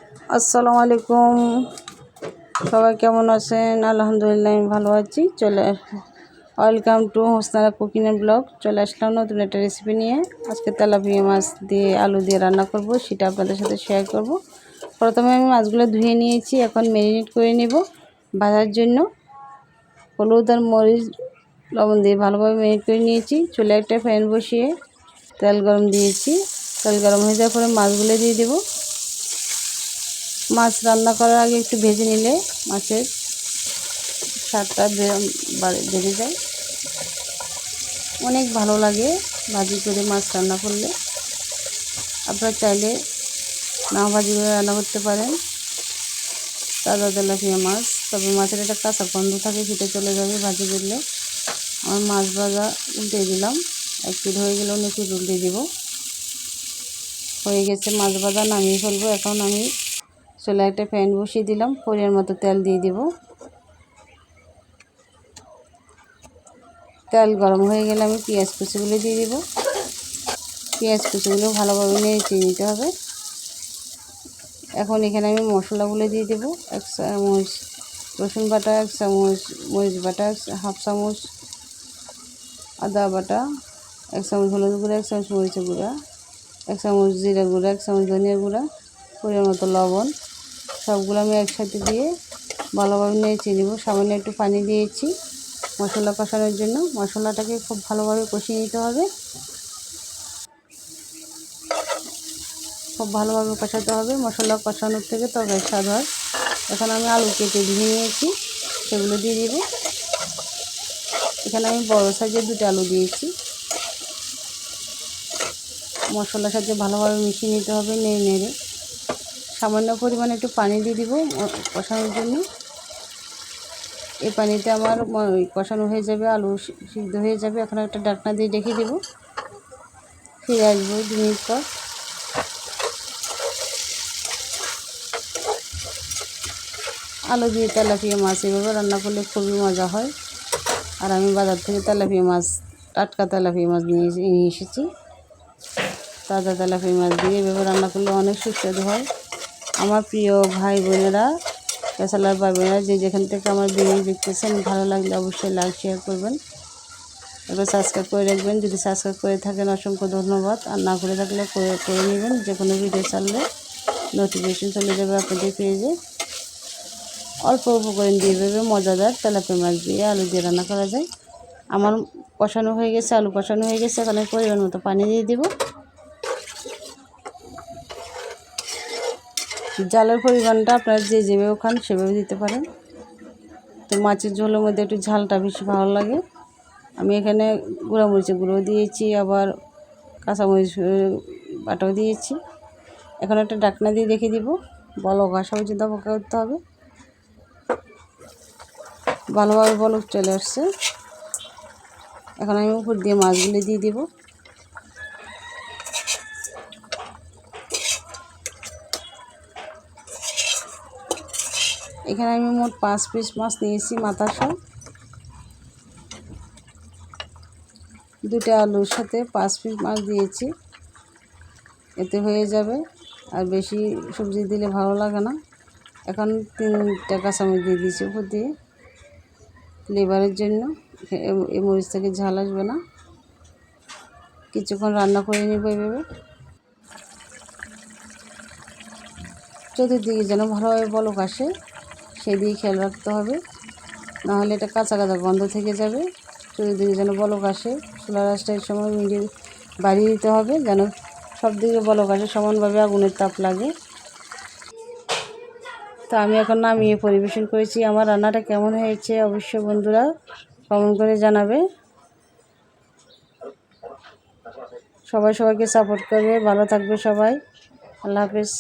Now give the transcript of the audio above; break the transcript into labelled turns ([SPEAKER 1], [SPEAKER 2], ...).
[SPEAKER 1] আসসালামু আলাইকুম, সবাই কেমন আছেন? আলহামদুলিল্লাহ আমি ভালো আছি। Welcome to Hosnara cooking and blog. চলে আসলাম নতুন একটা রেসিপি নিয়ে। আজকে তেলাপিয়া মাছ দিয়ে আলু দিয়ে রান্না করব, সেটা আপনাদের সাথে শেয়ার করব। প্রথমে আমি মাছগুলো ধুয়ে নিয়েছি, এখন ম্যারিনেট করে নেব ভাজার জন্য। হলুদ আর মরিচ লবণ দিয়ে ভালোভাবে ম্যারিনেট করে নিয়েছি। চুলে একটা প্যান বসিয়ে তেল গরম দিয়েছি। তেল গরম হয়ে যাওয়ার পরে মাছগুলো দিয়ে দেবো। মাছ রান্না করার আগে একটু ভেজে নিলে মাছের স্বাদটা বেড়ে যায়, অনেক ভালো লাগে ভাজি করে মাছ রান্না করলে। আপনারা চাইলে না ভাজি করে রান্না করতে পারেন তাজা তেলাপিয়া মাছ, তবে মাছের একটা কাঁচা গন্ধ থাকে, সেটা চলে যাবে ভাজি করলে। আমার মাছ ভাজা উল্টে দিলাম, এক পিঠ হয়ে গেলে অন্য পিঠ উল্টে দেব। হয়ে গেছে মাছ ভাজা, নামিয়ে ফেলবো। এখন আমি চুলায় একটা প্যান বসিয়ে দিলাম, পরিমাণ মতো তেল দিয়ে দেব। তেল গরম হয়ে গেলে আমি পেঁয়াজ কুচিগুলো দিয়ে দেব। পেঁয়াজ কুচিগুলো ভালোভাবে নেড়ে নিতে হবে। এখন এখানে আমি মশলাগুলো দিয়ে দেব। 1 চামচ রসুন বাটা, 1 চামচ মরিচ বাটা, হাফ চামচ আদা বাটা, 1 চামচ হলুদ গুঁড়া, 1 চামচ মরিচের গুঁড়া, 1 চামচ জিরা গুঁড়া, 1 চামচ ধনিয়া গুঁড়া, পরিমাণ মতো লবণ। সবগুলো আমি একসাথে দিয়ে ভালোভাবে নেড়ে নেব। সামান্য একটু পানি দিয়েছি মশলা কষানোর জন্য। মশলাটাকে খুব ভালোভাবে কষিয়ে নিতে হবে, খুব ভালোভাবে কষাতে হবে। মশলা কষানোর থেকে তরকারি স্বাদ হয়। এখন আমি আলু কেটে ধুয়ে নিয়েছি, সেগুলো দিয়ে দিব। এখানে আমি বড় সাইজের 2টা আলু দিয়েছি। মশলার সাথে ভালোভাবে মিশিয়ে নিতে হবে নেড়ে নেড়ে। সামান্য পরিমাণে একটু পানি দিয়ে দিব কষানোর জন্য। এই পানিতে আমার কষানো হয়ে যাবে, আলু সিদ্ধ হয়ে যাবে। এখন একটা ঢাকনা দিয়ে রেখে দেব, ফিরে আসবো 2 মিনিট পর। আলু দিয়ে তেলাপিয়া মাছ এভাবে রান্না করলে খুবই মজা হয়। আর আমি বাজার থেকে তেলাপিয়া মাছ, টাটকা তেলাপিয়া মাছ নিয়ে এসেছি। তাজা তেলাপিয়া মাছ দিয়ে এভাবে রান্না করলে অনেক সুস্বাদু হয়। আমার প্রিয় ভাই বোনেরা, পেশালার ভাই বোনেরা, যে যেখান থেকে আমার ভিডিও দেখতেছেন, ভালো লাগলে অবশ্যই লাইক শেয়ার করবেন, এবার সাবস্ক্রাইব করে রাখবেন। যদি সাবস্ক্রাইব করে থাকেন অসংখ্য ধন্যবাদ, আর না করে থাকলে করে নেবেন। যে কোনো ভিডিও ছাড়লে নোটিফিকেশন চলে যাবে আপনাদের পেজে। অল্প উপকরণ দিয়ে এভাবে মজাদার তেলাপিয়া মাছ দিয়ে আলু দিয়ে রান্না করা যায়। আমার কষানো হয়ে গেছে, আলু কষানো হয়ে গেছে। এখন পরিমাণ মতো পানি দিয়ে দেব। ঝালের পরিমাণটা আপনারা যে যেভাবে খান সেভাবে দিতে পারেন। তো মাছের ঝোলের মধ্যে একটু ঝালটা বেশি ভালো লাগে। আমি এখানে গুঁড়ামরিচের গুঁড়ো দিয়েছি, আবার কাঁচামরিচ বাটাও দিয়েছি। এখন একটা ঢাকনা দিয়ে রেখে দিব, বলক আসা পর্যন্ত অপেক্ষা করতে হবে। ভালোভাবে বলক চলে আসছে। এখন আমি উপর দিয়ে মাছগুলো দিয়ে দিব। এখানে আমি মোট 5 পিস মাছ নিয়েছি মাথা সহ। 2টা আলুর সাথে 5 পিস মাছ দিয়েছি, এতে হয়ে যাবে। আর বেশি সবজি দিলে ভালো লাগে না। এখন 3টা কাঁচামরিচ দিয়ে দিয়েছি উপর দিয়ে, ফ্লেভারের জন্য। এই মরিচ থেকে ঝাল আসবে না। কিছুক্ষণ রান্না করে নেব এভাবে। চতুর্দিকে যেন ভালোভাবে বলক আসে, সেদিকে খেয়াল রাখতে হবে, নাহলে এটা কাঁচা কাঁচা গন্ধ থেকে যাবে। চতুর্দিকে যেন বলক আসে। চুলার আঁচটা এই সময় মিডিয়াম বাড়িয়ে দিতে হবে, যেন সব দিকে বলক আসে, সমানভাবে আগুনের তাপ লাগে। তো আমি এখন নামিয়ে পরিবেশন করেছি। আমার রান্নাটা কেমন হয়েছে অবশ্যই বন্ধুরা কমেন্ট করে জানাবে। সবাই সবাইকে সাপোর্ট করবে। ভালো থাকবে সবাই। আল্লাহ হাফেজ।